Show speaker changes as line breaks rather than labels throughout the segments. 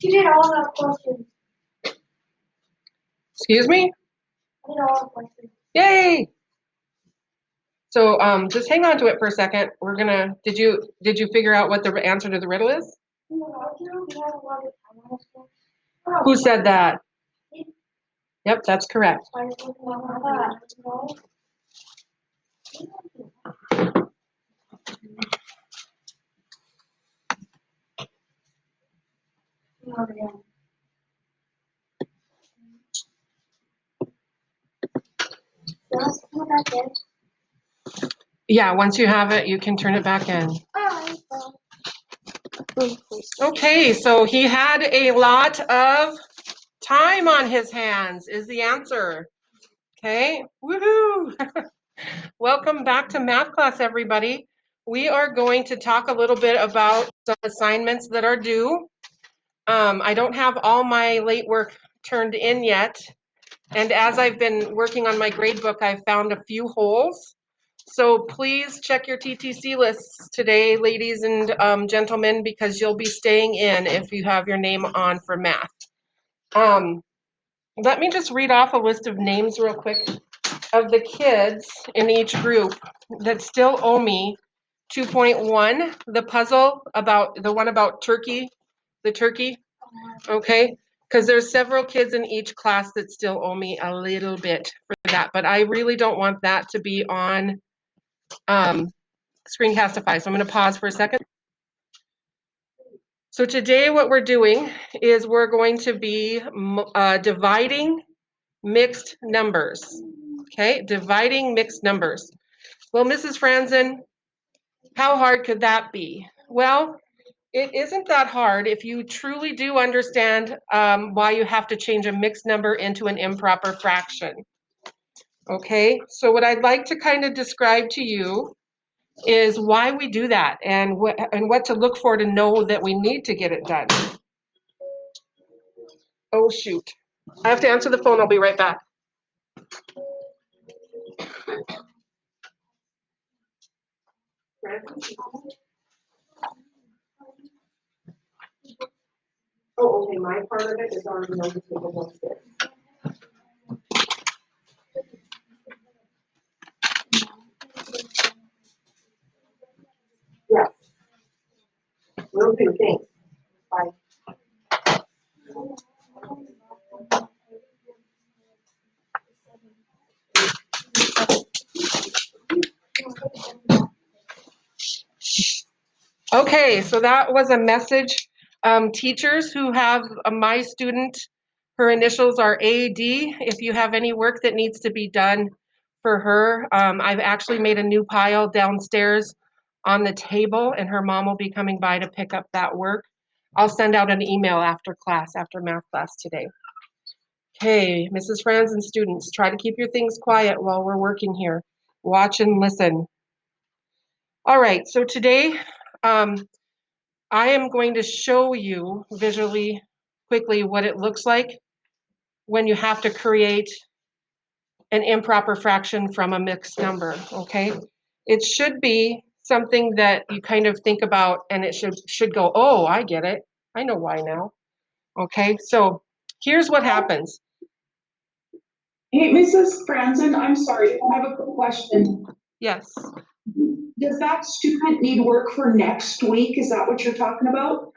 You did all the questions.
Excuse me?
I did all the questions.
Yay! So just hang on to it for a second. We're gonna. Did you figure out what the answer to the riddle is? Who said that? Yep, that's correct. Yeah, once you have it, you can turn it back in. Okay, so he had a lot of time on his hands is the answer. Okay, woohoo! Welcome back to math class, everybody. We are going to talk a little bit about some assignments that are due. I don't have all my late work turned in yet. And as I've been working on my grade book, I've found a few holes. So please check your TTC lists today, ladies and gentlemen, because you'll be staying in if you have your name on for math. Let me just read off a list of names real quick of the kids in each group that still owe me 2.1, the puzzle about the one about turkey, the turkey, okay? Because there's several kids in each class that still owe me a little bit for that, but I really don't want that to be on Screencastify. So I'm going to pause for a second. So today what we're doing is we're going to be dividing mixed numbers, okay? Dividing mixed numbers. Well, Mrs. Franzen, how hard could that be? Well, it isn't that hard if you truly do understand why you have to change a mixed number into an improper fraction. Okay, so what I'd like to kind of describe to you is why we do that and what to look for to know that we need to get it done. Oh shoot, I have to answer the phone. I'll be right back. Oh, okay, my part of it is already on the table upstairs. Yes. Will do, thanks. Bye. Okay, so that was a message. Teachers who have my student, her initials are AD. If you have any work that needs to be done for her, I've actually made a new pile downstairs on the table, and her mom will be coming by to pick up that work. I'll send out an email after class, after math class today. Okay, Mrs. Franzen students, try to keep your things quiet while we're working here. Watch and listen. All right, so today, I am going to show you visually, quickly, what it looks like when you have to create an improper fraction from a mixed number, okay? It should be something that you kind of think about and it should go, oh, I get it. I know why now. Okay, so here's what happens.
Hey, Mrs. Franzen, I'm sorry, I have a quick question.
Yes.
Does that student need work for next week? Is that what you're talking about?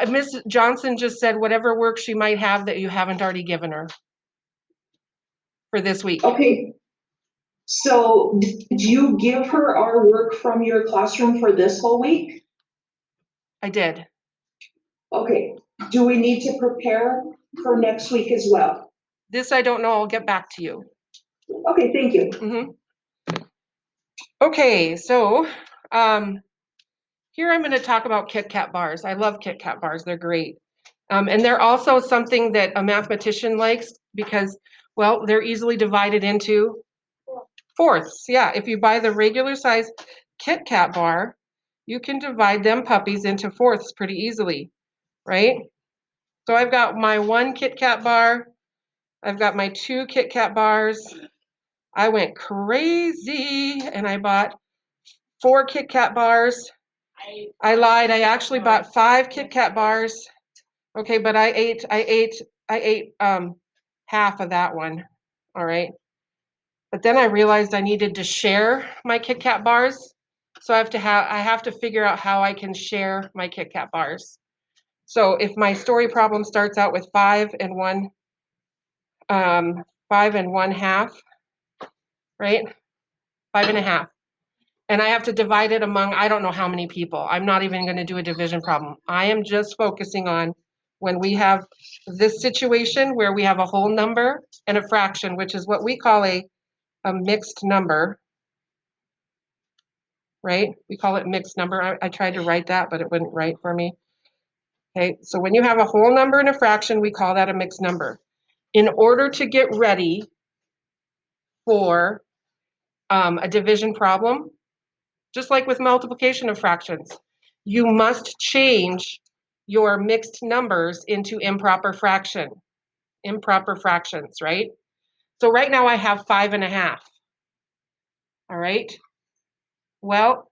Ms. Johnson just said whatever work she might have that you haven't already given her for this week.
Okay, so did you give her our work from your classroom for this whole week?
I did.
Okay, do we need to prepare for next week as well?
This I don't know, I'll get back to you.
Okay, thank you.
Okay, so here I'm going to talk about Kit Kat bars. I love Kit Kat bars, they're great. And they're also something that a mathematician likes because, well, they're easily divided into fourths. Yeah, if you buy the regular size Kit Kat bar, you can divide them puppies into fourths pretty easily, right? So I've got my 1 Kit Kat bar, I've got my 2 Kit Kat bars. I went crazy and I bought 4 Kit Kat bars. I lied, I actually bought 5 Kit Kat bars. Okay, but I ate half of that one. All right. But then I realized I needed to share my Kit Kat bars. So I have to figure out how I can share my Kit Kat bars. So if my story problem starts out with 5 and 1/2, right? 5 1/2. And I have to divide it among, I don't know how many people. I'm not even going to do a division problem. I am just focusing on when we have this situation where we have a whole number and a fraction, which is what we call a mixed number, right? We call it mixed number. I tried to write that, but it wouldn't write for me. Okay, so when you have a whole number and a fraction, we call that a mixed number. In order to get ready for a division problem, just like with multiplication of fractions, you must change your mixed numbers into improper fractions, right? So right now I have 5 1/2. All right. Well,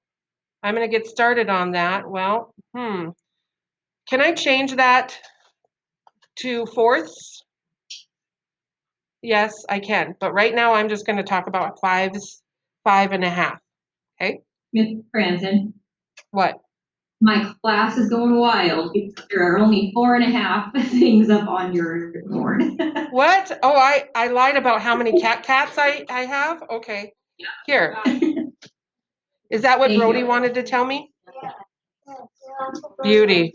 I'm going to get started on that. Well, can I change that to fourths? Yes, I can. But right now I'm just going to talk about 5 1/2. Okay.
Miss Franzen,
What?
my class is going wild because there are only 4.5 things up on your board.
What? Oh, I lied about how many cats I have? Okay. Here. Is that what
Thank
Brody
you.
wanted to tell me? Beauty.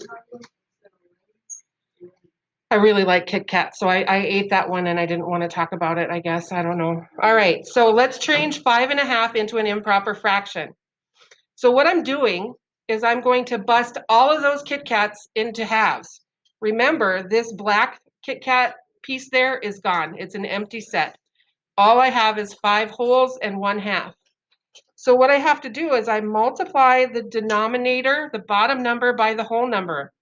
I really like Kit Kat, so I ate that one and I didn't want to talk about it, I guess. I don't know. All right, so let's change 5 1/2 into an improper fraction. So what I'm doing is I'm going to bust all of those Kit Kats into halves. Remember, this black Kit Kat piece there is gone. It's an empty set. All I have is 5 wholes and 1/2. So what I have to do is I multiply the denominator, the bottom number, by the whole number,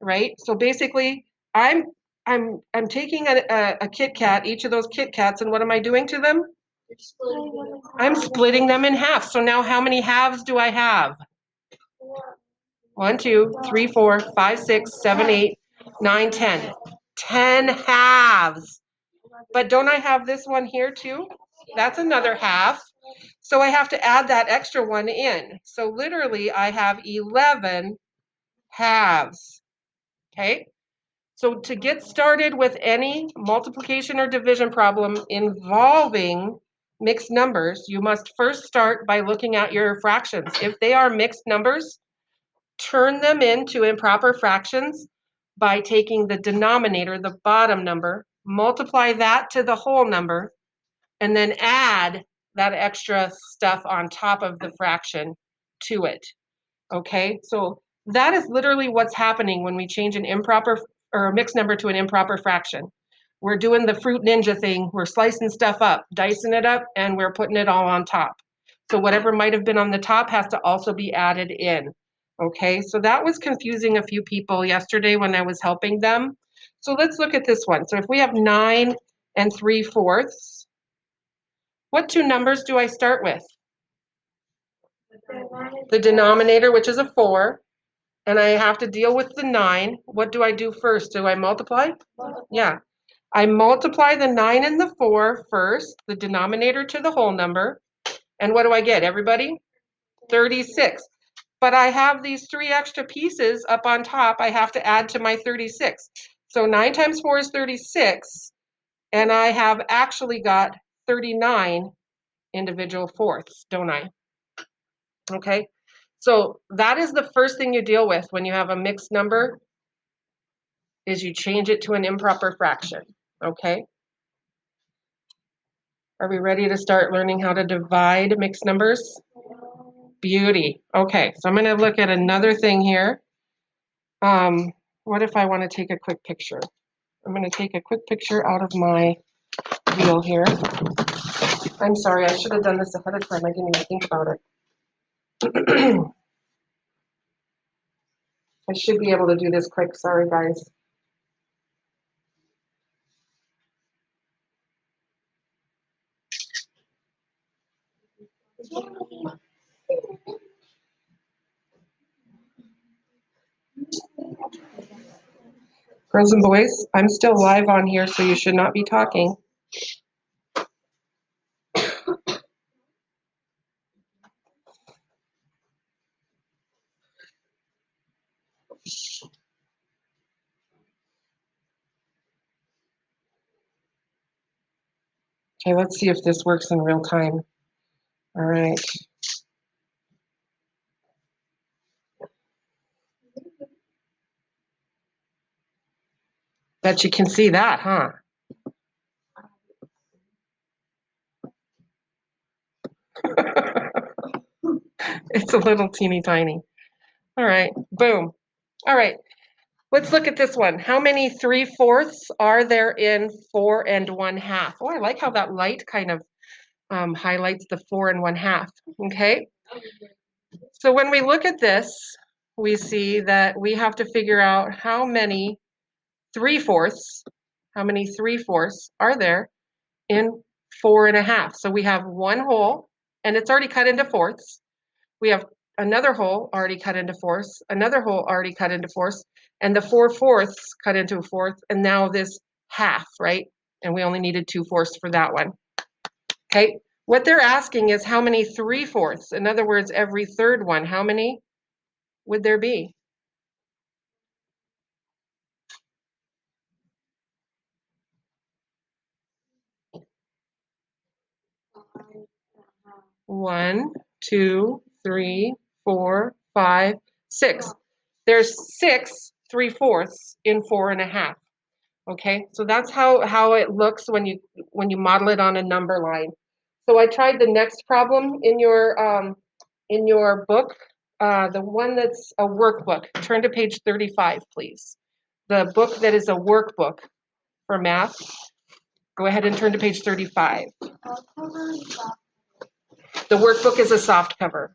right? So basically, I'm taking a Kit Kat, each of those Kit Kats, and what am I doing to them? I'm splitting them in half. So now how many halves do I have? 1, 2, 3, 4, 5, 6, 7, 8, 9, 10. 10 halves. But don't I have this one here too? That's another half. So I have to add that extra one in. So literally I have 11 halves. Okay? So to get started with any multiplication or division problem involving mixed numbers, you must first start by looking at your fractions. If they are mixed numbers, turn them into improper fractions by taking the denominator, the bottom number, multiply that to the whole number, and then add that extra stuff on top of the fraction to it. Okay, so that is literally what's happening when we change an improper or a mixed number to an improper fraction. We're doing the fruit ninja thing. We're slicing stuff up, dicing it up, and we're putting it all on top. So whatever might have been on the top has to also be added in. Okay, so that was confusing a few people yesterday when I was helping them. So let's look at this one. So if we have 9 3/4, what two numbers do I start with? The denominator, which is a 4, and I have to deal with the 9. What do I do first? Do I multiply? Yeah. I multiply the 9 and the 4 first, the denominator to the whole number. And what do I get, everybody? 36. But I have these 3 extra pieces up on top I have to add to my 36. So 9 times 4 is 36, and I have actually got 39 individual fourths, don't I? Okay, so that is the first thing you deal with when you have a mixed number, is you change it to an improper fraction, okay? Are we ready to start learning how to divide mixed numbers? Beauty. Okay, so I'm going to look at another thing here. What if I want to take a quick picture? I'm going to take a quick picture out of my wheel here. I'm sorry, I should have done this ahead of time. I didn't even think about it. I should be able to do this quick. Sorry, guys. Girls and boys, I'm still live on here, so you should not be talking. Okay, let's see if this works in real time. All right. Bet you can see that, huh? It's a little teeny tiny. All right, boom. All right, let's look at this one. How many 3/4 are there in 4 1/2? Oh, I like how that light kind of highlights the 4 1/2. Okay, so when we look at this, we see that we have to figure out how many 3/4, are there in 4 1/2. So we have one whole, and it's already cut into fourths. We have another hole already cut into fourths, another hole already cut into fourths, and the 4/4 cut into a fourth, and now this half, right? And we only needed 2/4 for that one. Okay, what they're asking is how many 3/4? In other words, every third one, how many would there be? One, two, three, 4, 5, 6. There's 6 3/4 in 4 1/2. Okay, so that's how it looks when you model it on a number line. So I tried the next problem in your book, the one that's a workbook. Turn to page 35, please. The book that is a workbook for math. Go ahead and turn to page 35. The workbook is a soft cover.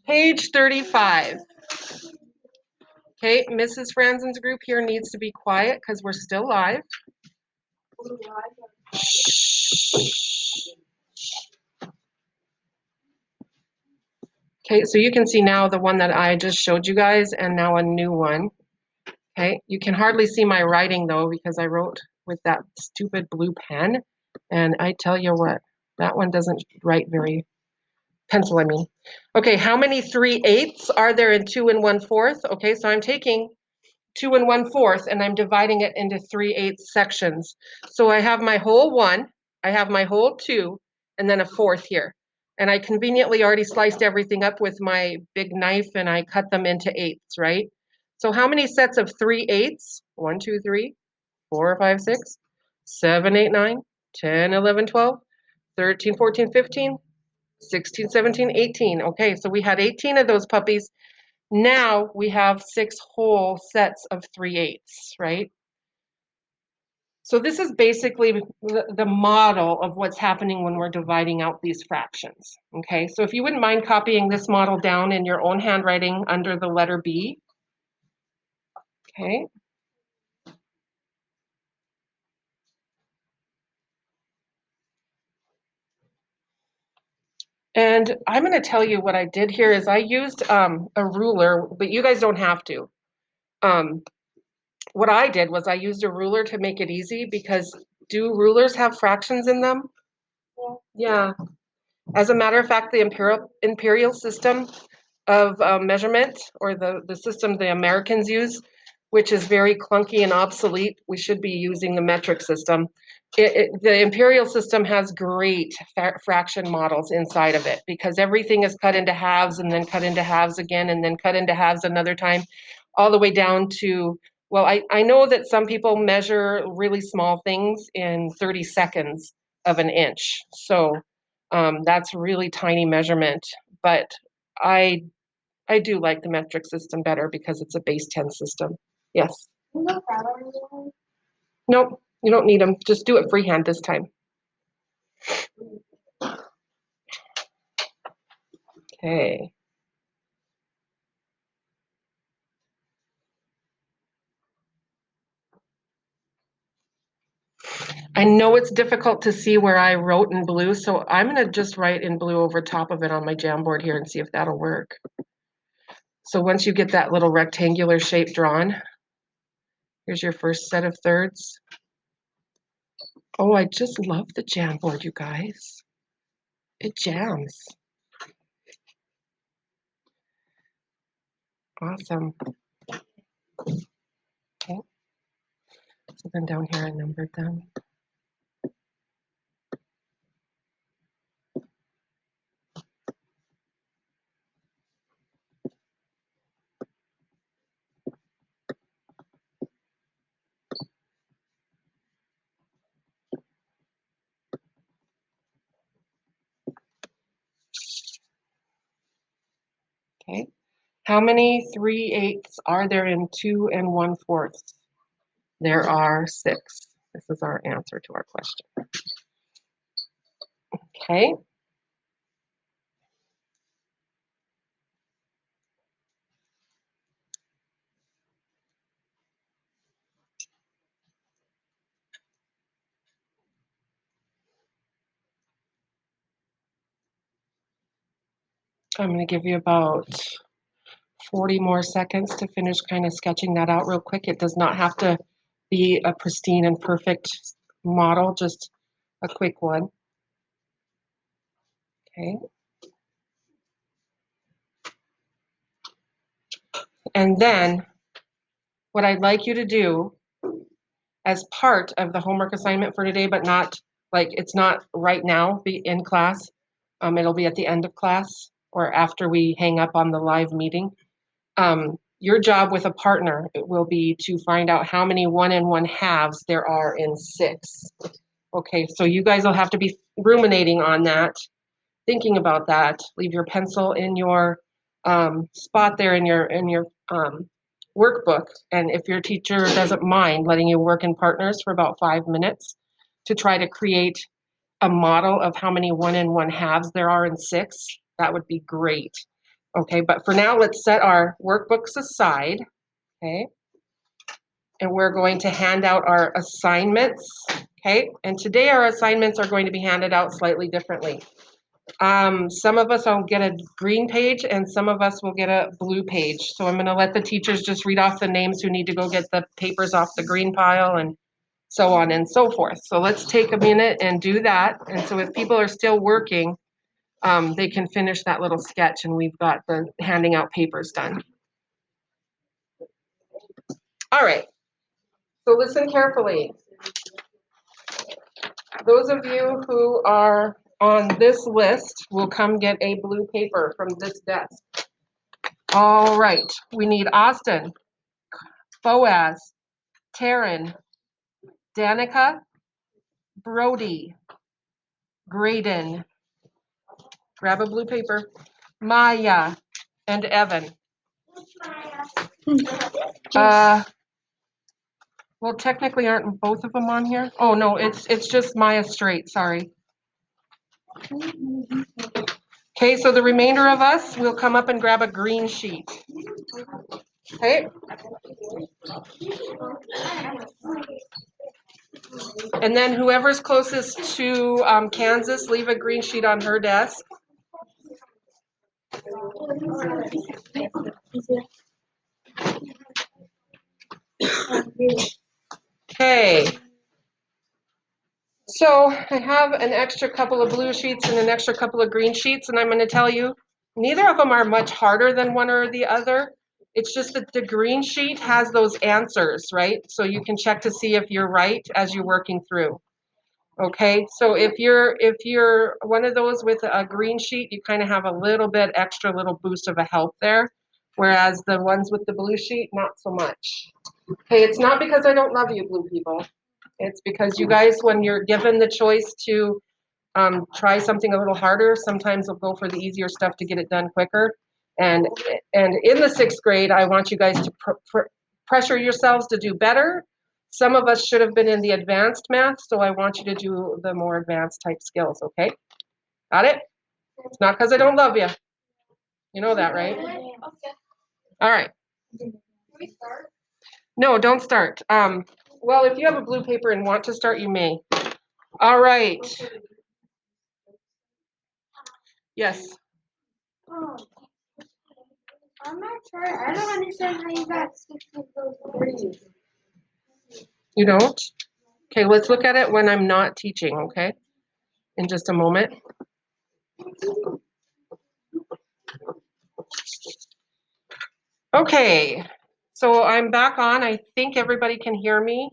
Page 35. Okay, Mrs. Franzen's group here needs to be quiet because we're still live.
blue lines on
Okay, so you can see now the one that I just showed you guys and now a new one. Okay, you can hardly see my writing though because I wrote with that stupid blue pen. And I tell you what, that one doesn't write very, pencil I mean. Okay, how many 3/8 are there in 2 1/4? Okay, so I'm taking 2 1/4 and I'm dividing it into 3/8 sections. So I have my whole 1, I have my whole 2, and then a 4th here. And I conveniently already sliced everything up with my big knife and I cut them into 8ths, right? So how many sets of 3/8? 1, 2, 3, 4, 5, 6, 7, 8, 9, 10, 11, 12, 13, 14, 15, 16, 17, 18. Okay, so we had 18 of those puppies. Now we have 6 whole sets of 3/8, right? So this is basically the model of what's happening when we're dividing out these fractions, okay? So if you wouldn't mind copying this model down in your own handwriting under the letter B, okay? And I'm going to tell you what I did here is I used a ruler, but you guys don't have to. What I did was I used a ruler to make it easy because do rulers have fractions in them? Yeah. As a matter of fact, the imperial system of measurement, or the system the Americans use, which is very clunky and obsolete, we should be using the metric system. The imperial system has great fraction models inside of it because everything is cut into halves and then cut into halves again and then cut into halves another time, all the way down to, well, I know that some people measure really small things in 30 seconds of an inch. So that's really tiny measurement, but I do like the metric system better because it's a base 10 system. Yes.
Can you look that on?
Nope, you don't need them. Just do it freehand this time. Okay. I know it's difficult to see where I wrote in blue, so I'm going to just write in blue over top of it on my Jamboard here and see if that'll work. So once you get that little rectangular shape drawn, here's your first set of thirds. Oh, I just love the Jamboard, you guys. It jams. Awesome. Okay. So then down here I numbered them. Okay. How many 3/8 are there in 2 1/4? There are 6. This is our answer to our question. Okay. I'm going to give you about 40 more seconds to finish kind of sketching that out real quick. It does not have to be a pristine and perfect model, just a quick one. Okay. And then what I'd like you to do as part of the homework assignment for today, but not like it's not right now, be in class. It'll be at the end of class or after we hang up on the live meeting. Your job with a partner will be to find out how many 1 1/2 there are in 6. Okay, so you guys will have to be ruminating on that, thinking about that. Leave your pencil in your spot there in your workbook, and if your teacher doesn't mind letting you work in partners for about 5 minutes to try to create a model of how many 1 1/2 there are in 6, that would be great. Okay, but for now, let's set our workbooks aside, okay? And we're going to hand out our assignments, Okay, and today our assignments are going to be handed out slightly differently. Some of us will get a green page and some of us will get a blue page. So I'm going to let the teachers just read off the names who need to go get the papers off the green pile and so on and so forth. So let's take a minute and do that. And so if people are still working, they can finish that little sketch and we've got the handing out papers done. All right, so listen carefully. Those of you who are on this list will come get a blue paper from this desk. All right, we need Austin, Boaz, Taryn, Danica, Brody, Graydon, grab a blue paper, Maya, and Evan. Well, technically aren't both of them on here? Oh, no, it's just Maya straight, sorry. Okay, so the remainder of us will come up and grab a green sheet. Okay? And then whoever's closest to Kansas, leave a green sheet on her desk. Okay. So I have an extra couple of blue sheets and an extra couple of green sheets, and I'm going to tell you, neither of them are much harder than one or the other. It's just that the green sheet has those answers, right? So you can check to see if you're right as you're working through. Okay, so if you're one of those with a green sheet, you kind of have a little bit extra little boost of a help there, whereas the ones with the blue sheet, not so much. Okay, it's not because I don't love you, blue people. It's because you guys, when you're given the choice to try something a little harder, sometimes they'll go for the easier stuff to get it done quicker. And in the 6th grade, I want you guys to pressure yourselves to do better. Some of us should have been in the advanced math, so I want you to do the more advanced type skills, okay? Got it? It's not because I don't love you. You know that, right? All right.
Can we start?
No, don't start. Well, if you have a blue paper and want to start, you may. All right. Yes.
Oh, I'm not sure. I don't understand how you got 6 of those words.
You don't? Okay, let's look at it when I'm not teaching, okay? In just a moment. Okay, so I'm back on. I think everybody can hear me.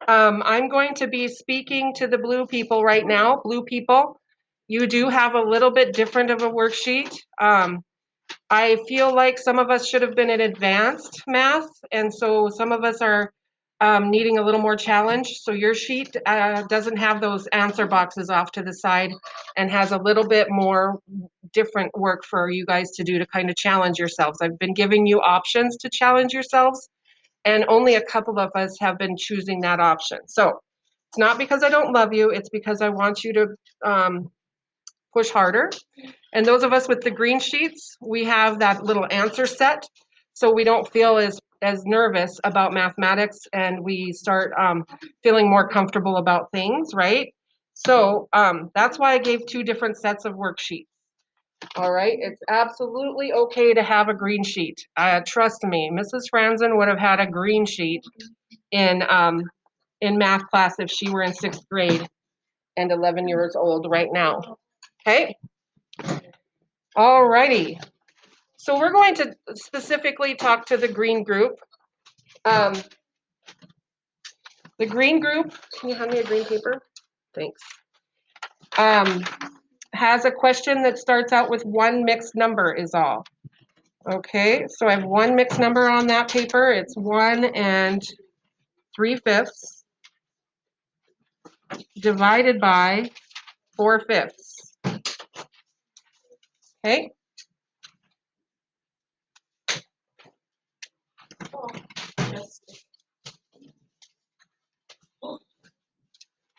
I'm going to be speaking to the blue people right now. Blue people, you do have a little bit different of a worksheet. I feel like some of us should have been in advanced math, and so some of us are needing a little more challenge. So your sheet doesn't have those answer boxes off to the side and has a little bit more different work for you guys to do to kind of challenge yourselves. I've been giving you options to challenge yourselves, and only a couple of us have been choosing that option. So it's not because I don't love you, it's because I want you to push harder. And those of us with the green sheets, we have that little answer set, so we don't feel as nervous about mathematics, and we start feeling more comfortable about things, right? So that's why I gave 2 different sets of worksheets. All right, it's absolutely okay to have a green sheet. Trust me, Mrs. Franzen would have had a green sheet in math class if she were in 6th grade and 11 years old right now. Okay. All righty. So we're going to specifically talk to the green group. The green group, can you hand me a green paper? Thanks. Has a question that starts out with 1 mixed number is all. Okay, so I have 1 mixed number on that paper. It's 1 3/5 divided by 4/5. Okay.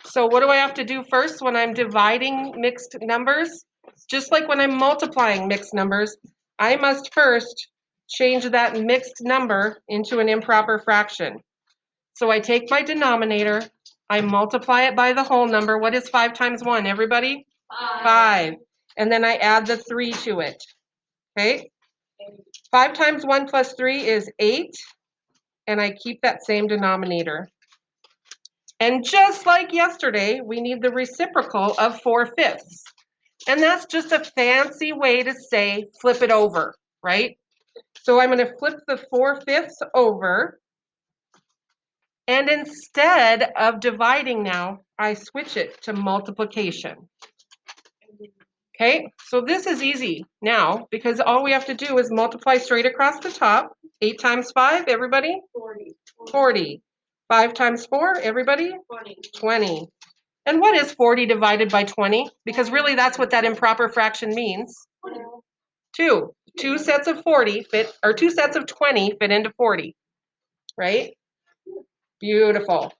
So what do I have to do first when I'm dividing mixed numbers? Just like when I'm multiplying mixed numbers, I must first change that mixed number into an improper fraction. So I take my denominator, I multiply it by the whole number. What is 5 times 1, everybody? 5. And then I add the 3 to it. Okay? 5 times 1 plus 3 is 8. And I keep that same denominator. And just like yesterday, we need the reciprocal of 4/5. And that's just a fancy way to say flip it over, right? So I'm going to flip the 4/5 over. And instead of dividing now, I switch it to multiplication. Okay, so this is easy now because all we have to do is multiply straight across the top. 8 times 5, everybody? 40. 5 times 4, everybody? 20. And what is 40 divided by 20? Because really that's what that improper fraction means. 2. 2 sets of 40 fit, or 2 sets of 20 fit into 40, right? Beautiful.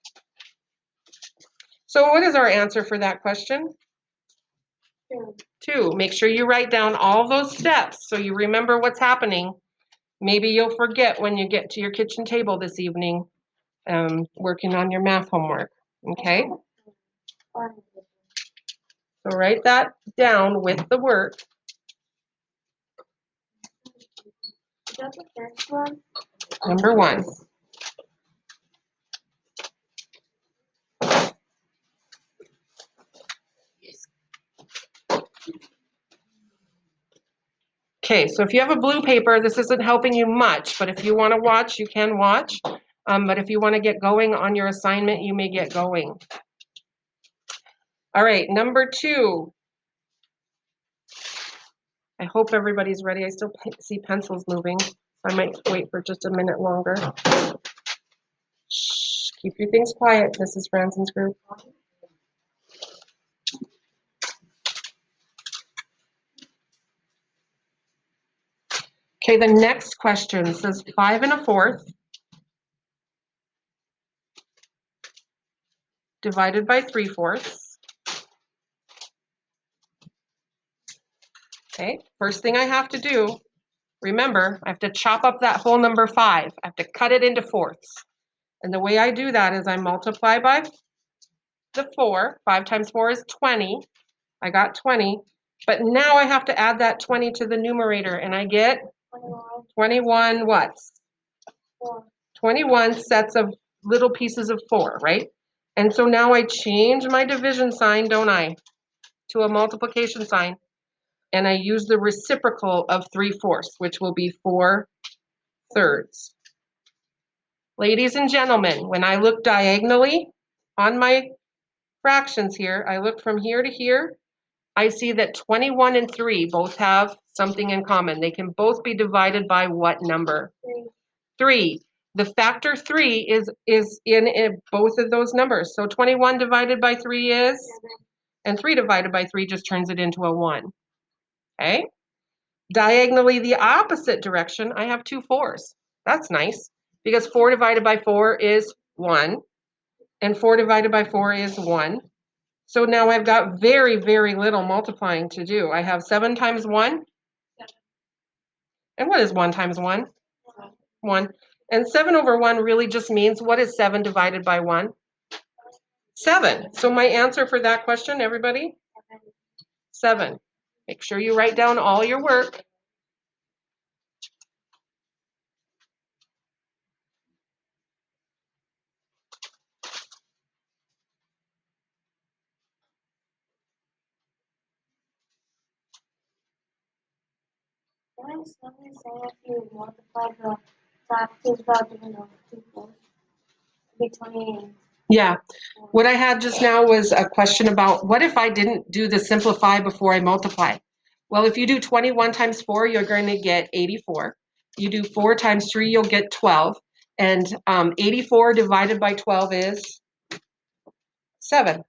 So what is our answer for that question? 2. Make sure you write down all those steps so you remember what's happening. Maybe you'll forget when you get to your kitchen table this evening, working on your math homework, okay? So write that down with the work.
Is that the first one?
Number 1. Okay, so if you have a blue paper, this isn't helping you much, but if you want to watch, you can watch. But if you want to get going on your assignment, you may get going. All right, number 2. I hope everybody's ready. I still see pencils moving. I might wait for just a minute longer. Shh, keep your things quiet, Mrs. Franson's group. Okay, the next question says 5 1/4 divided by 3/4. Okay, first thing I have to do, remember, I have to chop up that whole number 5. I have to cut it into fourths. And the way I do that is I multiply by the 4. 5 times 4 is 20. I got 20. But now I have to add that 20 to the numerator, and I get 21 what? 21 sets of little pieces of 4, right? And so now I change my division sign, don't I, to a multiplication sign. And I use the reciprocal of 3/4, which will be 4/3. Ladies and gentlemen, when I look diagonally on my fractions here, I look from here to here, I see that 21 and 3 both have something in common. They can both be divided by what number? 3. The factor 3 is in both of those numbers. So 21 divided by 3 is? And 3 divided by 3 just turns it into a 1. Okay? Diagonally the opposite direction, I have 2 4s. That's nice, because 4 divided by 4 is 1, and 4 divided by 4 is 1. So now I've got very, very little multiplying to do. I have 7 times 1. And what is 1 times 1? 1. And 7 over 1 really just means, what is 7 divided by 1? 7. So my answer for that question, everybody? 7. Make sure you write down all your work.
What is something say if you multiply the factors by doing those 2 4s? Be 28.
Yeah. What I had just now was a question about, what if I didn't do the simplify before I multiply? Well, if you do 21 times 4, you're going to get 84. You do 4 times 3, you'll get 12. And 84 divided by 12 is 7.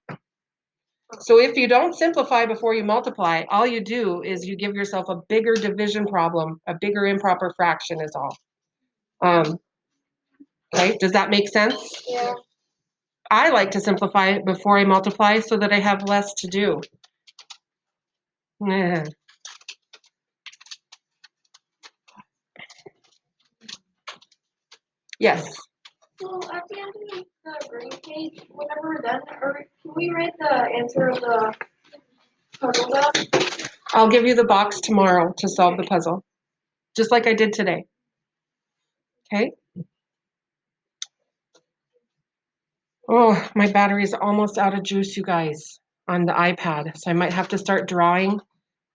So if you don't simplify before you multiply, all you do is you give yourself a bigger division problem, a bigger improper fraction is all. Okay, does that make sense?
Yeah.
I like to simplify before I multiply so that I have less to do. Yeah. Yes.
So at the end of the grade page, whenever we're done, or can we write the answer of the puzzle down?
I'll give you the box tomorrow to solve the puzzle, just like I did today. Okay? Oh, my battery is almost out of juice, you guys, on the iPad. So I might have to start drawing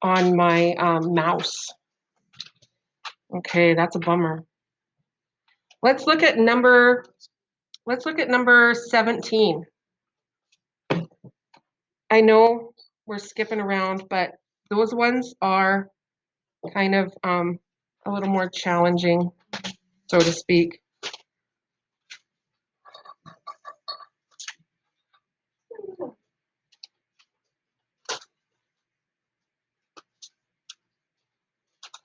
on my mouse. Okay, that's a bummer. Let's look at number 17. I know we're skipping around, but those ones are kind of a little more challenging, so to speak.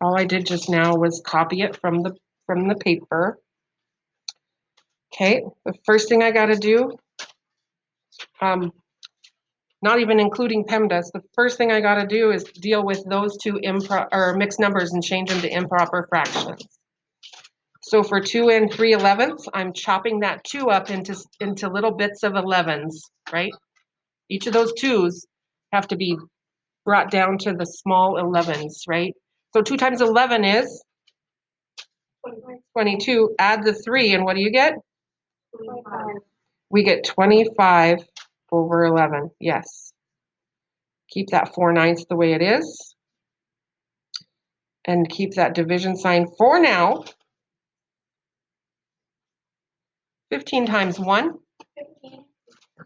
All I did just now was copy it from the paper. Okay, the first thing I got to do, not even including PEMDAS, the first thing I got to do is deal with those two mixed numbers and change them to improper fractions. So for 2 and 3/11, I'm chopping that 2 up into little bits of 11s, right? Each of those 2s have to be brought down to the small 11s, right? So 2 times 11 is 22. Add the 3, and what do you get?
25.
We get 25 over 11, yes. Keep that 4/9 the way it is. And keep that division sign for now. 15 times 1.
15.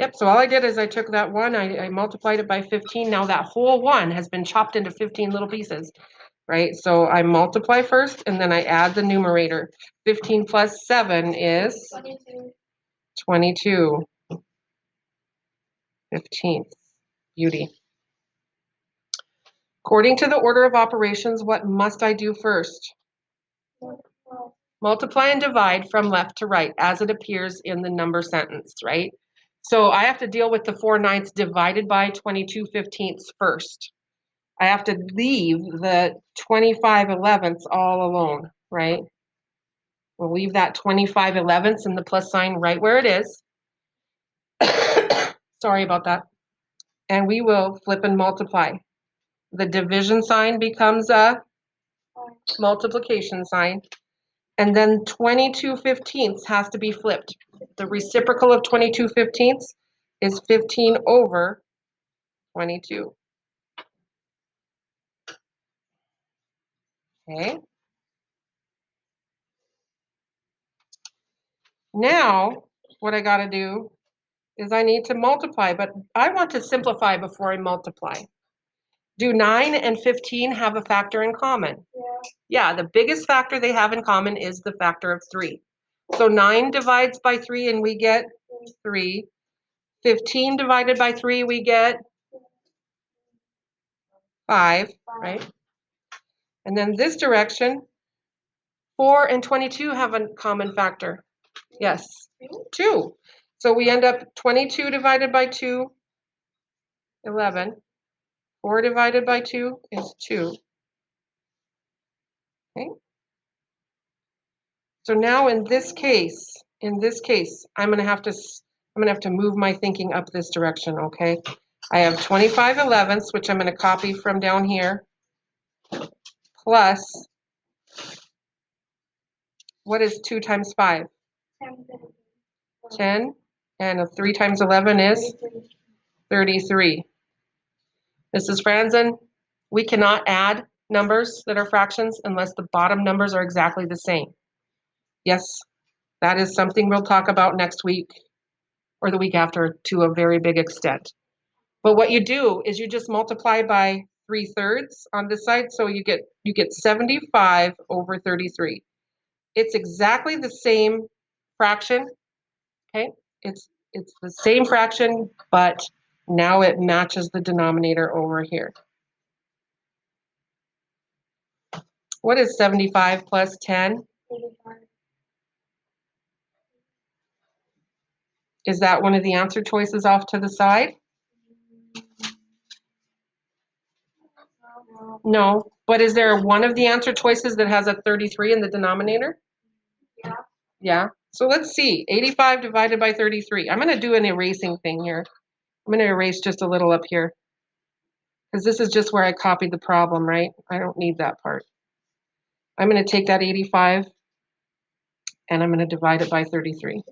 Yep, so all I did is I took that 1, I multiplied it by 15. Now that whole 1 has been chopped into 15 little pieces, right? So I multiply first, and then I add the numerator. 15 plus 7 is
22.
22. 15th. Beauty. According to the order of operations, what must I do first? Multiply and divide from left to right as it appears in the number sentence, right? So I have to deal with the 4/9 divided by 22/15 first. I have to leave the 25/11 all alone, right? We'll leave that 25/11 and the plus sign right where it is. Sorry about that. And we will flip and multiply. The division sign becomes a multiplication sign. And then 22/15 has to be flipped. The reciprocal of 22/15 is 15 over 22. Okay. Now, what I got to do is I need to multiply, but I want to simplify before I multiply. Do 9 and 15 have a factor in common? Yeah, the biggest factor they have in common is the factor of 3. So 9 divides by 3 and we get 3. 15 divided by 3, we get 5, right? And then this direction, 4 and 22 have a common factor. Yes, 2. So we end up 22 divided by 2, 11. 4 divided by 2 is 2. Okay. So now in this case, I'm gonna have to move my thinking up this direction, okay? I have 25/11, which I'm gonna copy from down here, plus, what is 2 times 5? 10, and 3 times 11 is 33. Mrs. Franzen, we cannot add numbers that are fractions unless the bottom numbers are exactly the same. Yes, that is something we'll talk about next week or the week after to a very big extent. But what you do is you just multiply by 3/3 on this side, so you get 75 over 33. It's exactly the same fraction, okay? It's the same fraction, but now it matches the denominator over here. What is 75 plus 10?
85.
Is that one of the answer choices off to the side? No, but is there one of the answer choices that has a 33 in the denominator?
Yeah.
Yeah, So let's see, 85 divided by 33. I'm gonna do an erasing thing here. I'm gonna erase just a little up here. Because this is just where I copied the problem, right? I don't need that part. I'm gonna take that 85 and I'm gonna divide it by 33.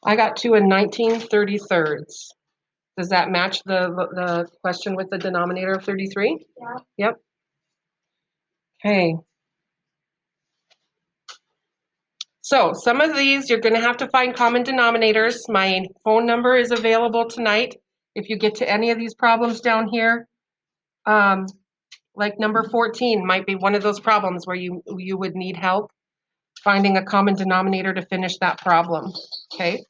I got 2 and 19/33. Does that match the question with the denominator of 33?
Yeah.
Yep. Okay. So some of these you're going to have to find common denominators. My phone number is available tonight. If you get to any of these problems down here, like number 14 might be one of those problems where you would need help finding a common denominator to finish that problem. Okay.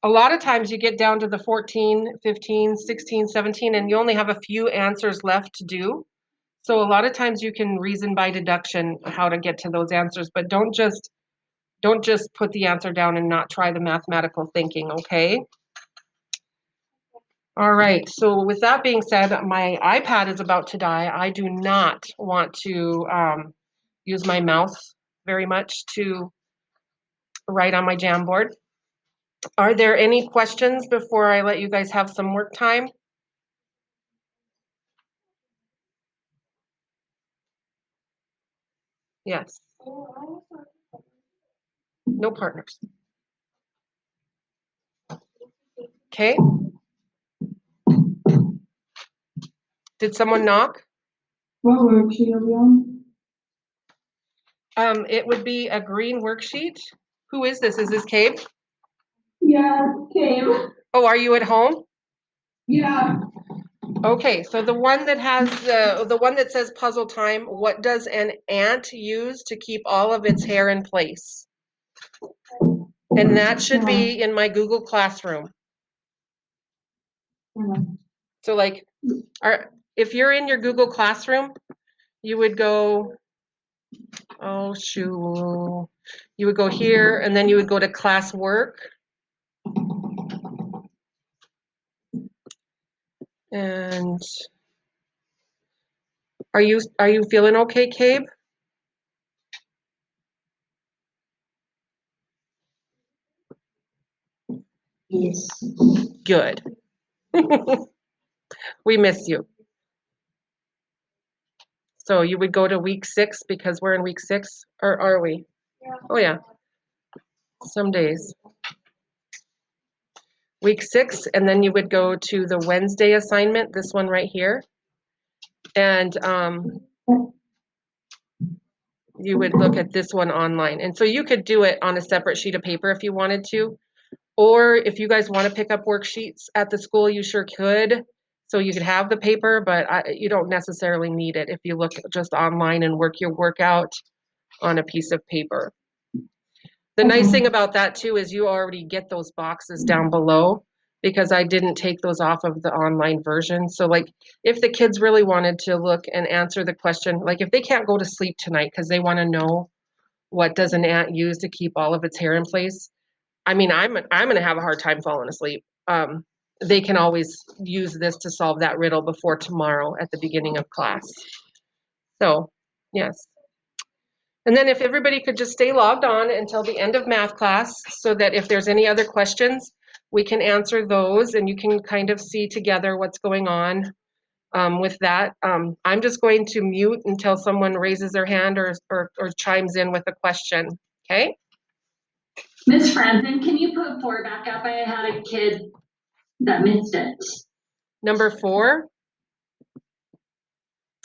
A lot of times you get down to the 14, 15, 16, 17, and you only have a few answers left to do. So a lot of times you can reason by deduction how to get to those answers, but don't just put the answer down and not try the mathematical thinking, okay? All right, so with that being said, my iPad is about to die. I do not want to use my mouse very much to write on my Jamboard. Are there any questions before I let you guys have some work time? Yes. No partners. Okay. Did someone knock?
What worksheet are we on?
It would be a green worksheet. Who is this? Is this Cabe?
Yeah, Cabe.
Oh, are you at home?
Yeah.
Okay, so the one that has the one that says puzzle time, what does an ant use to keep all of its hair in place? And that should be in my Google Classroom. So like, if you're in your Google Classroom, you would go, oh shoot, you would go here and then you would go to classwork. And are you feeling okay, Cabe?
Yes.
Good. We miss you. So you would go to week 6 because we're in week 6, or are we?
Yeah.
Oh yeah, some days. Week 6, and then you would go to the Wednesday assignment, this one right here. And you would look at this one online. And so you could do it on a separate sheet of paper if you wanted to. Or if you guys want to pick up worksheets at the school, you sure could. So you could have the paper, but you don't necessarily need it if you look just online and work your workout on a piece of paper. The nice thing about that too is you already get those boxes down below because I didn't take those off of the online version. So like if the kids really wanted to look and answer the question, like if they can't go to sleep tonight because they want to know what does an ant use to keep all of its hair in place, I mean, I'm going to have a hard time falling asleep. They can always use this to solve that riddle before tomorrow at the beginning of class. So, yes. And then if everybody could just stay logged on until the end of math class so that if there's any other questions, we can answer those and you can kind of see together what's going on with that. I'm just going to mute until someone raises their hand or chimes in with a question, okay?
Miss Franzen, can you put 4 back up? I had a kid that missed it.
Number 4.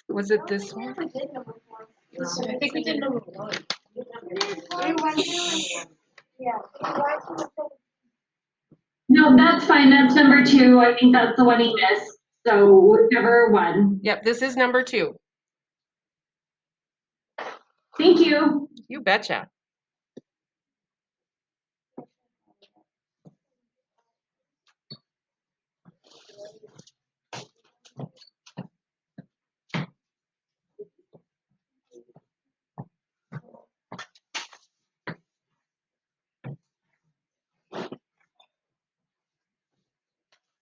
Was it this one?
We did number 4.
I think we did number 1.
Yeah.
No, that's fine. That's number 2. I think that's the one he missed. So whichever one.
Yep, this is number 2.
Thank you.
You betcha.